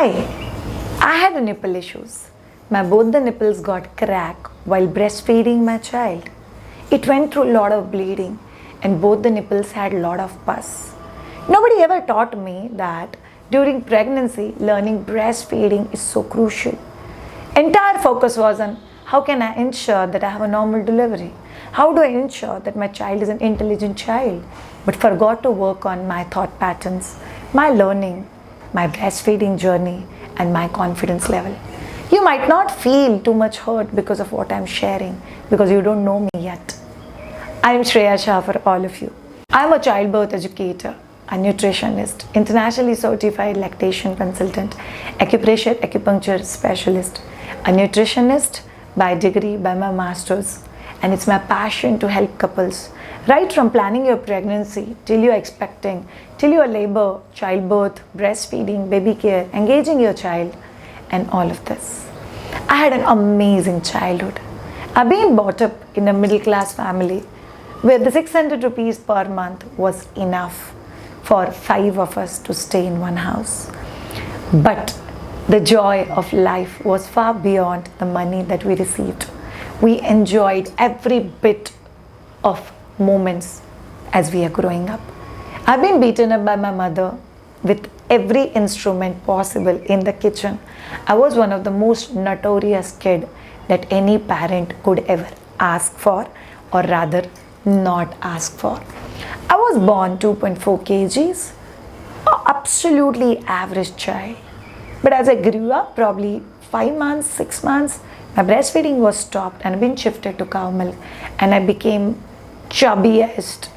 Hi, I had nipple issues. Both the nipples got cracked while breastfeeding my child. It went through a lot of bleeding and both the nipples had a lot of pus. Nobody ever taught me that during pregnancy, learning breastfeeding is so crucial. Entire focus was on how can I ensure that I have a normal delivery? How do I ensure that my child is an intelligent child? But forgot to work on my thought patterns, my learning, my breastfeeding journey, and my confidence level. You might not feel too much hurt because of what I'm sharing, because you don't know me yet. I'm Shrreya Shah for all of you. I'm a childbirth educator, a nutritionist, internationally certified lactation consultant, acupressure acupuncture specialist, a nutritionist by degree, by my master's, and it's my passion to help couples right from planning your pregnancy till you're expecting, till your labor, childbirth, breastfeeding, baby care, engaging your child, and all of this. I had an amazing childhood. I've been brought up in a middle class family where the 600 rupees per month was enough for 5 of us to stay in one house. But the joy of life was far beyond the money that we received. We enjoyed every bit of moments as we are growing up. I've been beaten up by my mother with every instrument possible in the kitchen. I was one of the most notorious kids that any parent could ever ask for, or rather not ask for. I was born 2.4 kgs, an absolutely average child. But as I grew up, probably 5 months, 6 months, my breastfeeding was stopped and been shifted to cow milk, and I became chubbiest,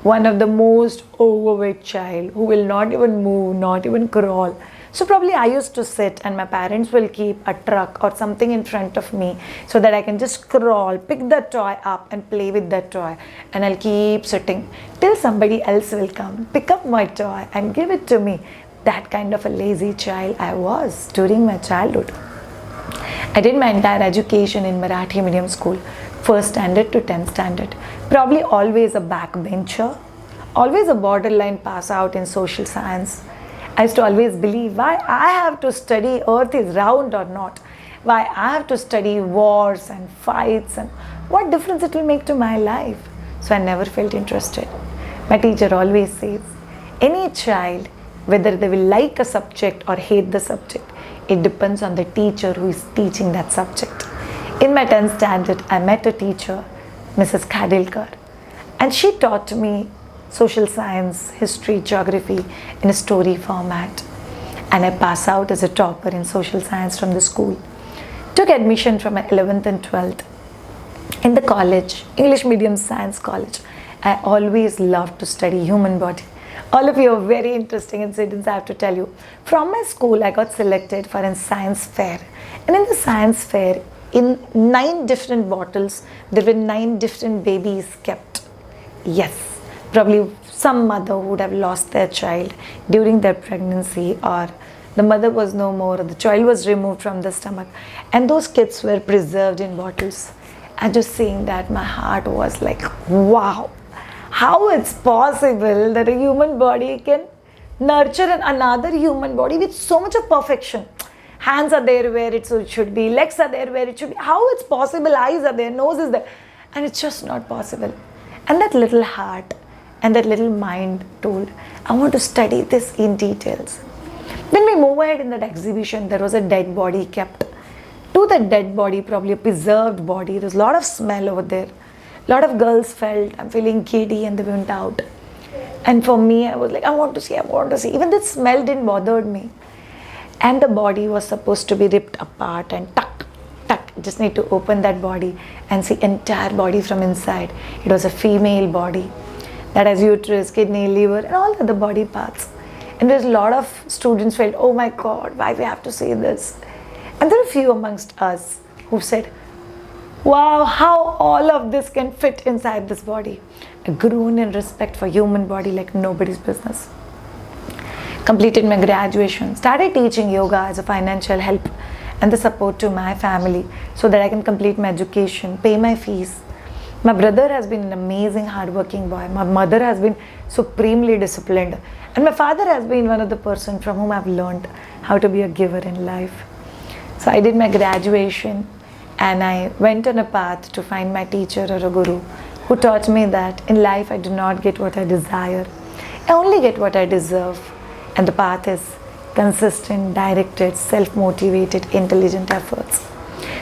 one of the most overweight child who will not even move, not even crawl. So probably I used to sit and my parents will keep a truck or something in front of me so that I can just crawl, pick the toy up and play with that toy, and I'll keep sitting till somebody else will come, pick up my toy and give it to me. That kind of a lazy child I was during my childhood. I did my entire education in Marathi medium school, 1st standard to 10th standard. Probably always a backbencher, always a borderline pass out in social science. I used to always believe why I have to study earth is round or not, why I have to study wars and fights and what difference it will make to my life. So I never felt interested. My teacher always says, any child, whether they will like a subject or hate the subject, it depends on the teacher who is teaching that subject. In my 10th standard, I met a teacher, Mrs. Khadilkar, and she taught me social science, history, geography in a story format. And I passed out as a topper in social science from the school. Took admission from my 11th and 12th. In the college, English medium science college, I always loved to study human body. All of you are very interesting incidents, I have to tell you. From my school, I got selected for a science fair. And in the science fair, in 9 different bottles, there were 9 different babies kept. Yes, probably some mother would have lost their child during their pregnancy, or the mother was no more, or the child was removed from the stomach. And those kids were preserved in bottles. And just seeing that, my heart was like, wow. How it's possible that a human body can nurture another human body with so much of perfection. Hands are there where it should be, legs are there where it should be. How it's possible, eyes are there, nose is there. And it's just not possible. And that little heart and that little mind told, I want to study this in details. When we move ahead in that exhibition, there was a dead body kept. To the dead body, probably a preserved body, there's a lot of smell over there. A lot of girls felt, I'm feeling giddy, and they went out. And for me, I was like, I want to see, I want to see. Even the smell didn't bother me. And the body was supposed to be ripped apart and tuck. Just need to open that body and see entire body from inside. It was a female body that has uterus, kidney, liver, and all other body parts. And there's a lot of students felt, oh my God, why we have to see this? And there are a few amongst us who said, wow, how all of this can fit inside this body. I grew in respect for human body like nobody's business. Completed my graduation, started teaching yoga as a financial help and the support to my family so that I can complete my education, pay my fees. My brother has been an amazing hardworking boy. My mother has been supremely disciplined. And my father has been one of the person from whom I've learned how to be a giver in life. So I did my graduation and I went on a path to find my teacher or a guru who taught me that in life I do not get what I desire. I only get what I deserve. And the path is consistent, directed, self-motivated, intelligent efforts.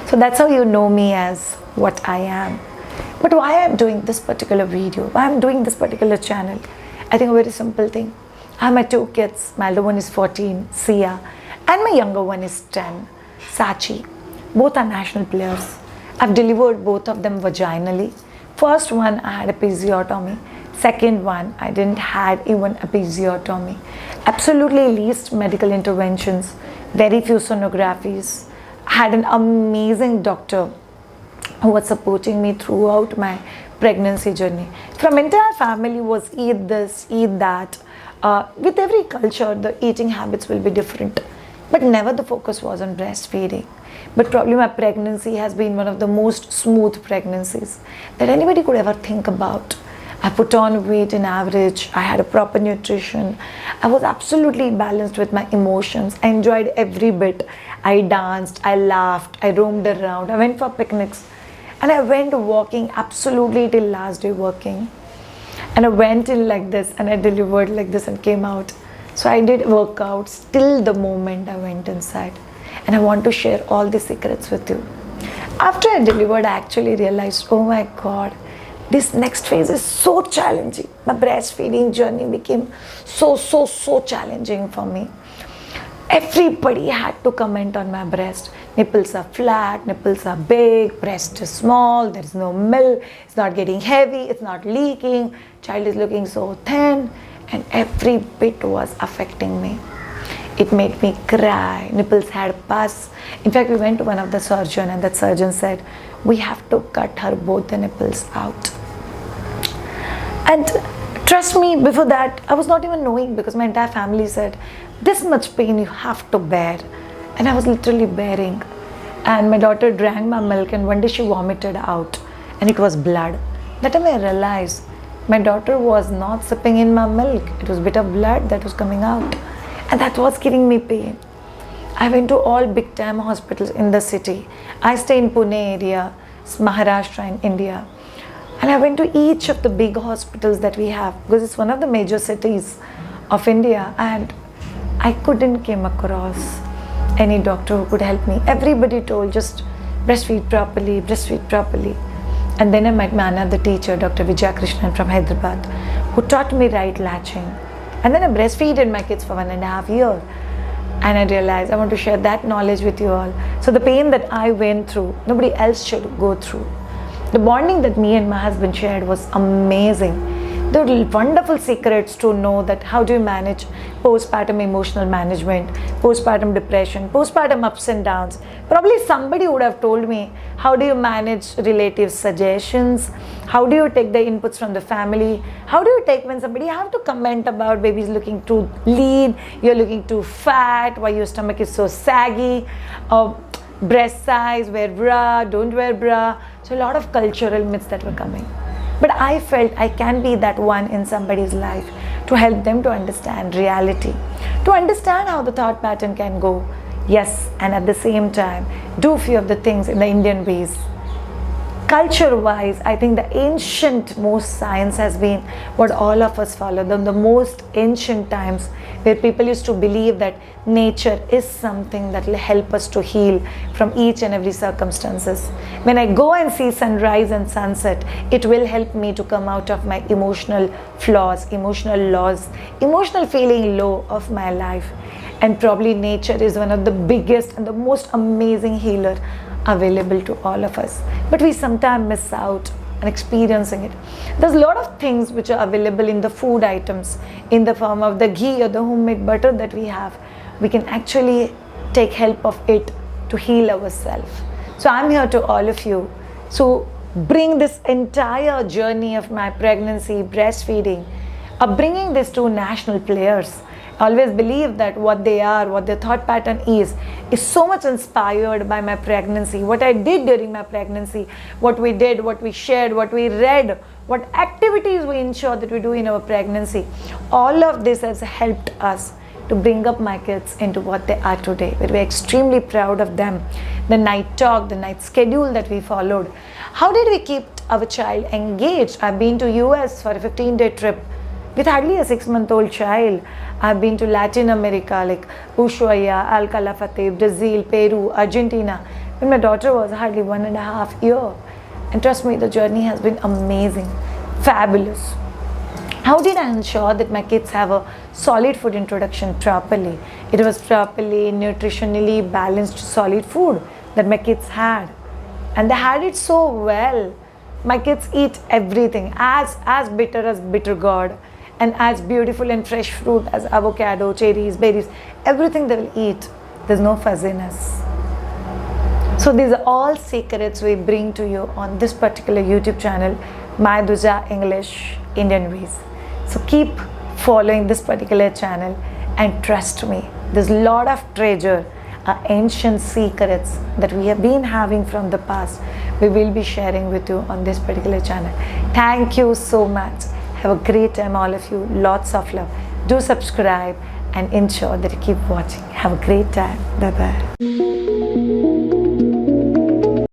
So that's how you know me as what I am. But why I'm doing this particular video, why I'm doing this particular channel, I think a very simple thing. I have my 2 kids. My elder one is 14, Sia, and my younger one is 10, Sachi. Both are national players. I've delivered both of them vaginally. First one, I had episiotomy. Second one, I didn't had even episiotomy. Absolutely least medical interventions, very few sonographies. I had an amazing doctor who was supporting me throughout my pregnancy journey. From entire family was eat this, eat that. With every culture, the eating habits will be different. But never the focus was on breastfeeding. But probably my pregnancy has been one of the most smooth pregnancies that anybody could ever think about. I put on weight in average. I had a proper nutrition. I was absolutely balanced with my emotions. I enjoyed every bit. I danced, I laughed, I roamed around, I went for picnics. And I went walking absolutely till last day working. And I went in like this and I delivered like this and came out. So I did workouts till the moment I went inside. And I want to share all the secrets with you. After I delivered, I actually realized, oh my God, this next phase is so challenging. My breastfeeding journey became so challenging for me. Everybody had to comment on my breast. Nipples are flat, nipples are big, breast is small, there is no milk, it's not getting heavy, it's not leaking, child is looking so thin, and every bit was affecting me. It made me cry, nipples had pus. In fact, we went to one of the surgeon and that surgeon said, we have to cut her both the nipples out. And trust me, before that, I was not even knowing because my entire family said, this much pain you have to bear. And I was literally bearing. And my daughter drank my milk and one day she vomited out and it was blood. That time I realized my daughter was not sipping in my milk. It was a bit of blood that was coming out. And that was giving me pain. I went to all big time hospitals in the city. I stay in Pune area, Maharashtra in India. And I went to each of the big hospitals that we have because it's one of the major cities of India. And I couldn't come across any doctor who could help me. Everybody told just breastfeed properly, breastfeed properly. And then I met my another teacher, Dr. Vijaya Krishnan from Hyderabad, who taught me right latching. And then I breastfeeded my kids for 1.5 years. And I realized I want to share that knowledge with you all. So the pain that I went through, nobody else should go through. The bonding that me and my husband shared was amazing. There were wonderful secrets to know that how do you manage postpartum emotional management, postpartum depression, postpartum ups and downs. Probably somebody would have told me, how do you manage relative suggestions? How do you take the inputs from the family? How do you take when somebody have to comment about baby's looking too lean, you're looking too fat, why your stomach is so saggy, breast size, wear bra, don't wear bra. So a lot of cultural myths that were coming. But I felt I can be that one in somebody's life to help them to understand reality, to understand how the thought pattern can go. Yes, and at the same time, do few of the things in the Indian ways. Culture-wise, I think the ancient most science has been what all of us follow. The most ancient times where people used to believe that nature is something that will help us to heal from each and every circumstances. When I go and see sunrise and sunset, it will help me to come out of my emotional flaws, emotional loss, emotional feeling low of my life. And probably nature is one of the biggest and the most amazing healer available to all of us. But we sometimes miss out on experiencing it. There's a lot of things which are available in the food items in the form of the ghee or the homemade butter that we have. We can actually take help of it to heal ourselves. So I'm here to all of you. So bring this entire journey of my pregnancy, breastfeeding, bringing this to national players Always believe that what they are, what their thought pattern is so much inspired by my pregnancy, what I did during my pregnancy, what we did, what we shared, what we read, what activities we ensure that we do in our pregnancy. All of this has helped us to bring up my kids into what they are today. We're extremely proud of them. The night talk, the night schedule that we followed. How did we keep our child engaged? I've been to US for a 15-day trip with hardly a 6-month-old child. I've been to Latin America like Ushuaia, Alcalá, Brazil, Peru, Argentina when my daughter was hardly 1.5 years. And trust me, the journey has been amazing, fabulous. How did I ensure that my kids have a solid food introduction properly? It was properly nutritionally balanced solid food that my kids had. And they had it so well. My kids eat everything as bitter as bitter gourd, and as beautiful and fresh fruit as avocado, cherries, berries, everything they will eat. There's no fuzziness. So these are all secrets we bring to you on this particular YouTube channel, My Duja English Indian Ways. So keep following this particular channel and trust me, there's a lot of treasure, ancient secrets that we have been having from the past. We will be sharing with you on this particular channel. Thank you so much. Have a great time, all of you. Lots of love. Do subscribe and ensure that you keep watching. Have a great time. Bye-bye.